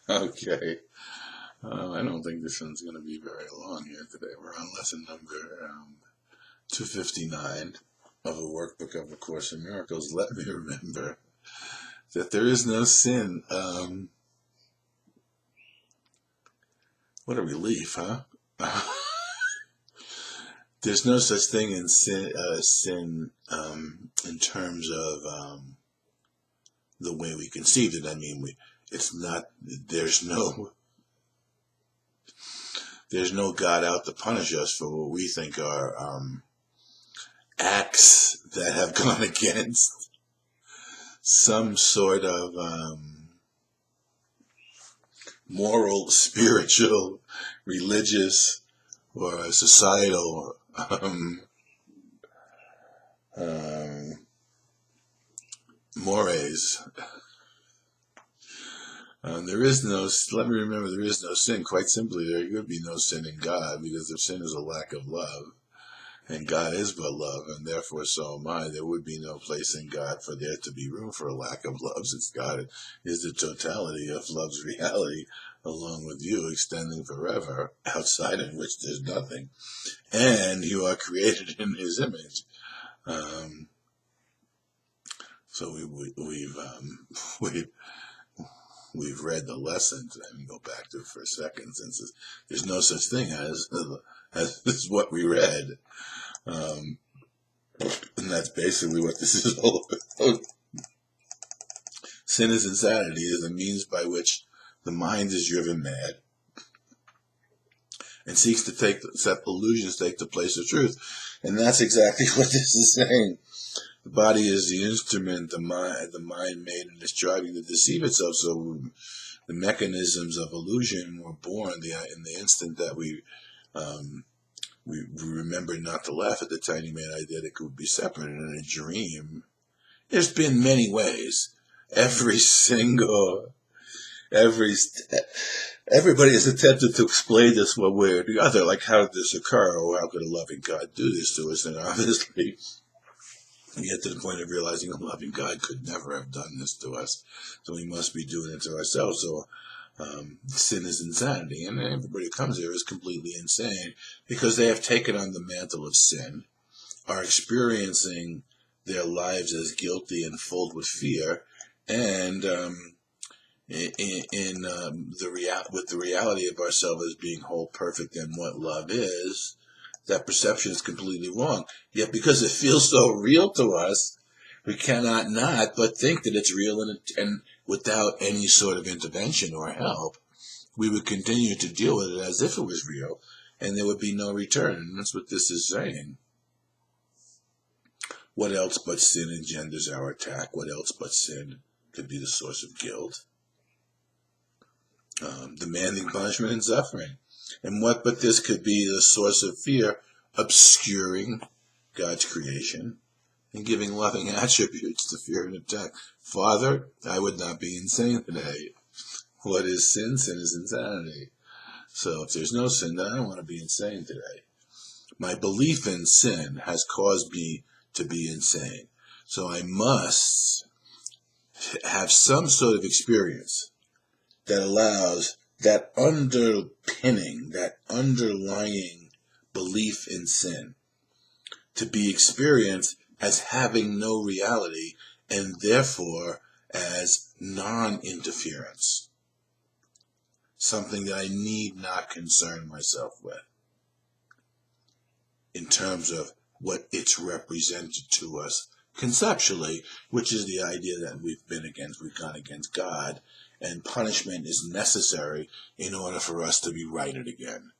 Okay. I don't think this one's going to be very long here today. We're on lesson number 259 of a workbook of A Course in Miracles. Let me remember that there is no sin. What a relief, huh? There's no such thing in sin in terms of the way we conceived it. I mean, it's not. There's no God out to punish us for what we think are acts that have gone against some sort of moral, spiritual, religious, or societal mores. There is no, let me remember, there is no sin. Quite simply, there could be no sin in God, because if sin is a lack of love, and God is but love, and therefore so am I, there would be no place in God for there to be room for a lack of love, since God is the totality of love's reality, along with you, extending forever, outside of which there's nothing. And you are created in His image. So we've read the lessons. Let me go back to it for a second, since there's no such thing as what we read. And that's basically what this is all about. Sin is insanity, is a means by which the mind is driven mad and seeks to set illusions take the place of truth. And that's exactly what this is saying. The body is the instrument the mind made, and is striving to deceive itself. So the mechanisms of illusion were born in the instant that we remember not to laugh at the tiny mad idea that it could be separate in a dream. There's been many ways. Everybody has attempted to explain this one way or the other, like how did this occur, or how could a loving God do this to us? And obviously, we get to the point of realizing a loving God could never have done this to us, so we must be doing it to ourselves. So sin is insanity, and everybody who comes here is completely insane because they have taken on the mantle of sin, are experiencing their lives as guilty and filled with fear, and with the reality of ourselves as being whole, perfect, and what love is, that perception is completely wrong. Yet because it feels so real to us, we cannot not but think that it's real, and without any sort of intervention or help, we would continue to deal with it as if it was real, and there would be no return. And that's what this is saying. What else but sin engenders our attack? What else but sin could be the source of guilt? Demanding punishment and suffering. And what but this could be the source of fear, obscuring God's creation and giving loving attributes to fear and attack? Father, I would not be insane today. What is sin? Sin is insanity. So if there's no sin, then I don't want to be insane today. My belief in sin has caused me to be insane. So I must have some sort of experience that allows that underpinning, that underlying belief in sin to be experienced as having no reality, and therefore as non-interference. Something that I need not concern myself with in terms of what it's represented to us conceptually, which is the idea that we've gone against God, and punishment is necessary in order for us to be righted again.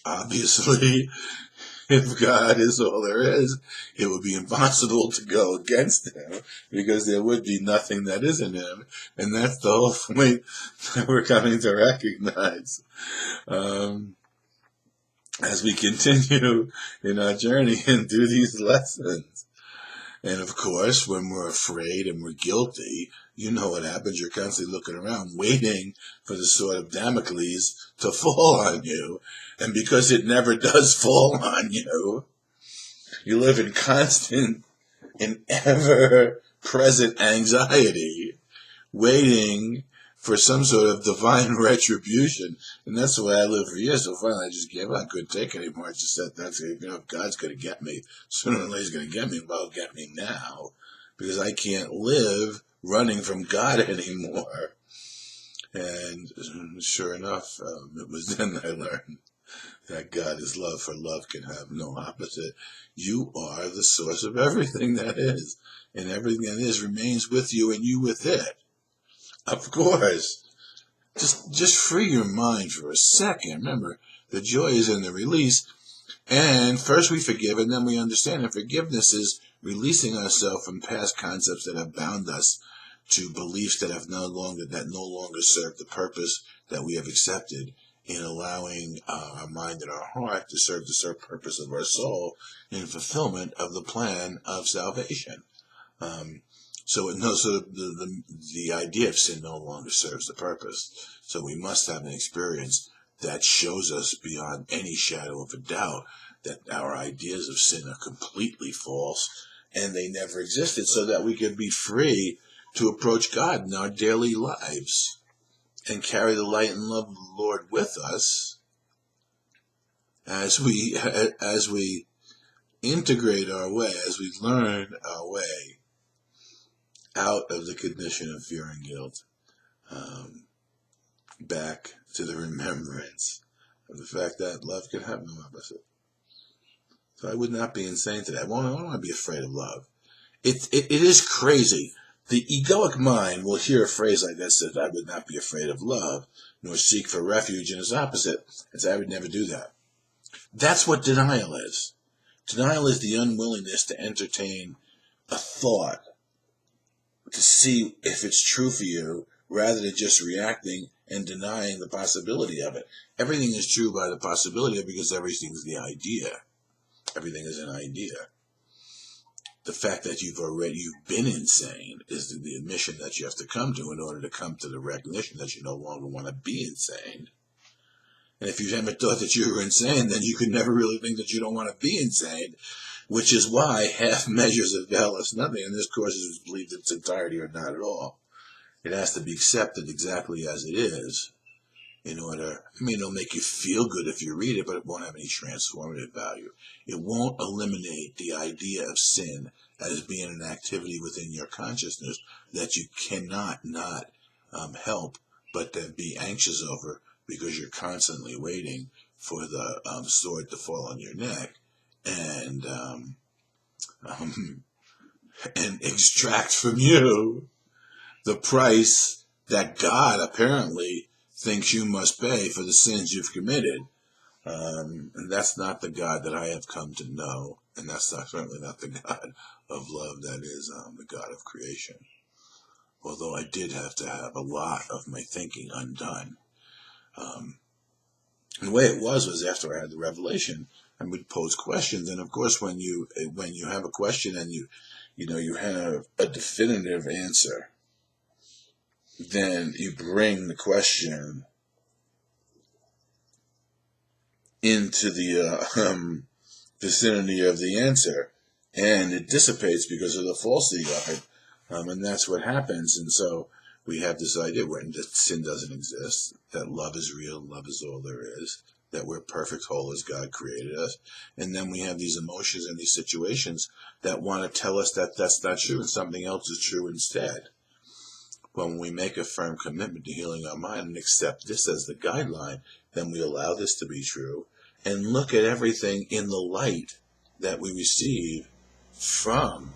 Obviously, if God is all there is, it would be impossible to go against Him, because there would be nothing that isn't Him, and that's the whole point that we're coming to recognize as we continue in our journey and do these lessons. And of course, when we're afraid and we're guilty, you know what happens. You're constantly looking around, waiting for the sword of Damocles to fall on you. And because it never does fall on you, you live in constant and ever-present anxiety, waiting for some sort of divine retribution. And that's the way I lived for years. So finally I just gave up. I couldn't take it anymore. I just said, if God's going to get me, sooner or later he's going to get me. Well, he'll get me now, because I can't live running from God anymore. And sure enough, it was then I learned that God is love, for love can have no opposite. You are the source of everything that is, and everything that is remains with you and you with it. Of course. Just free your mind for a second. Remember, the joy is in the release. And first we forgive, and then we understand. And forgiveness is releasing ourselves from past concepts that have bound us to beliefs that no longer serve the purpose that we have accepted, in allowing our mind and our heart to serve the purpose of our soul in fulfillment of the plan of salvation. So the idea of sin no longer serves the purpose. So we must have an experience that shows us beyond any shadow of a doubt that our ideas of sin are completely false and they never existed, so that we can be free to approach God in our daily lives and carry the light and love of the Lord with us as we integrate our way, as we learn our way out of the condition of fear and guilt, back to the remembrance of the fact that love can have no opposite. So I would not be insane today. I don't want to be afraid of love. It is crazy. The egoic mind will hear a phrase like that, says, I would not be afraid of love, nor seek for refuge in its opposite, and say, I would never do that. That's what denial is. Denial is the unwillingness to entertain a thought, to see if it's true for you, rather than just reacting and denying the possibility of it. Everything is true by the possibility of it, because everything is the idea. Everything is an idea. The fact that you've been insane is the admission that you have to come to in order to come to the recognition that you no longer want to be insane. And if you haven't thought that you were insane, then you could never really think that you don't want to be insane, which is why half measures avail us nothing. And this course is believed in its entirety or not at all. It has to be accepted exactly as it is. It'll make you feel good if you read it, but it won't have any transformative value. It won't eliminate the idea of sin as being an activity within your consciousness that you cannot not help but then be anxious over, because you're constantly waiting for the sword to fall on your neck and extract from you the price that God apparently thinks you must pay for the sins you've committed. And that's not the God that I have come to know. And that's certainly not the God of love that is the God of creation. Although I did have to have a lot of my thinking undone. And the way it was after I had the revelation, I would pose questions. And of course, when you have a question and you have a definitive answer, then you bring the question into the vicinity of the answer, and it dissipates because of the falsity of it, and that's what happens. And so we have this idea that sin doesn't exist, that love is real, love is all there is, that we're perfect, whole as God created us, and then we have these emotions and these situations that want to tell us that that's not true and something else is true instead. When we make a firm commitment to healing our mind and accept this as the guideline, then we allow this to be true and look at everything in the light that we receive from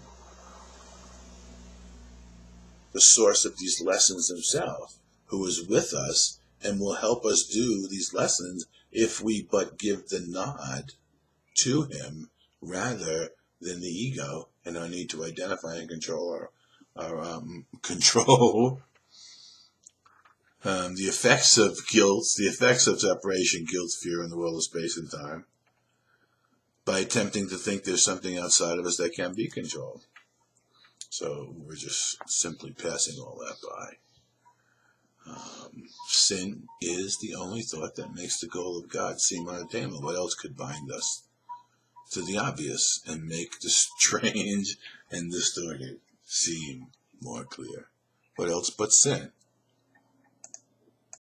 the source of these lessons himself, who is with us and will help us do these lessons if we but give the nod to him rather than the ego and our need to identify and control the effects of guilt, the effects of separation, guilt, fear in the world of space and time, by attempting to think there's something outside of us that can be controlled. So we're just simply passing all that by. Sin is the only thought that makes the goal of God seem unattainable. What else could bind us to the obvious and make the strange and distorted seem more clear? What else but sin?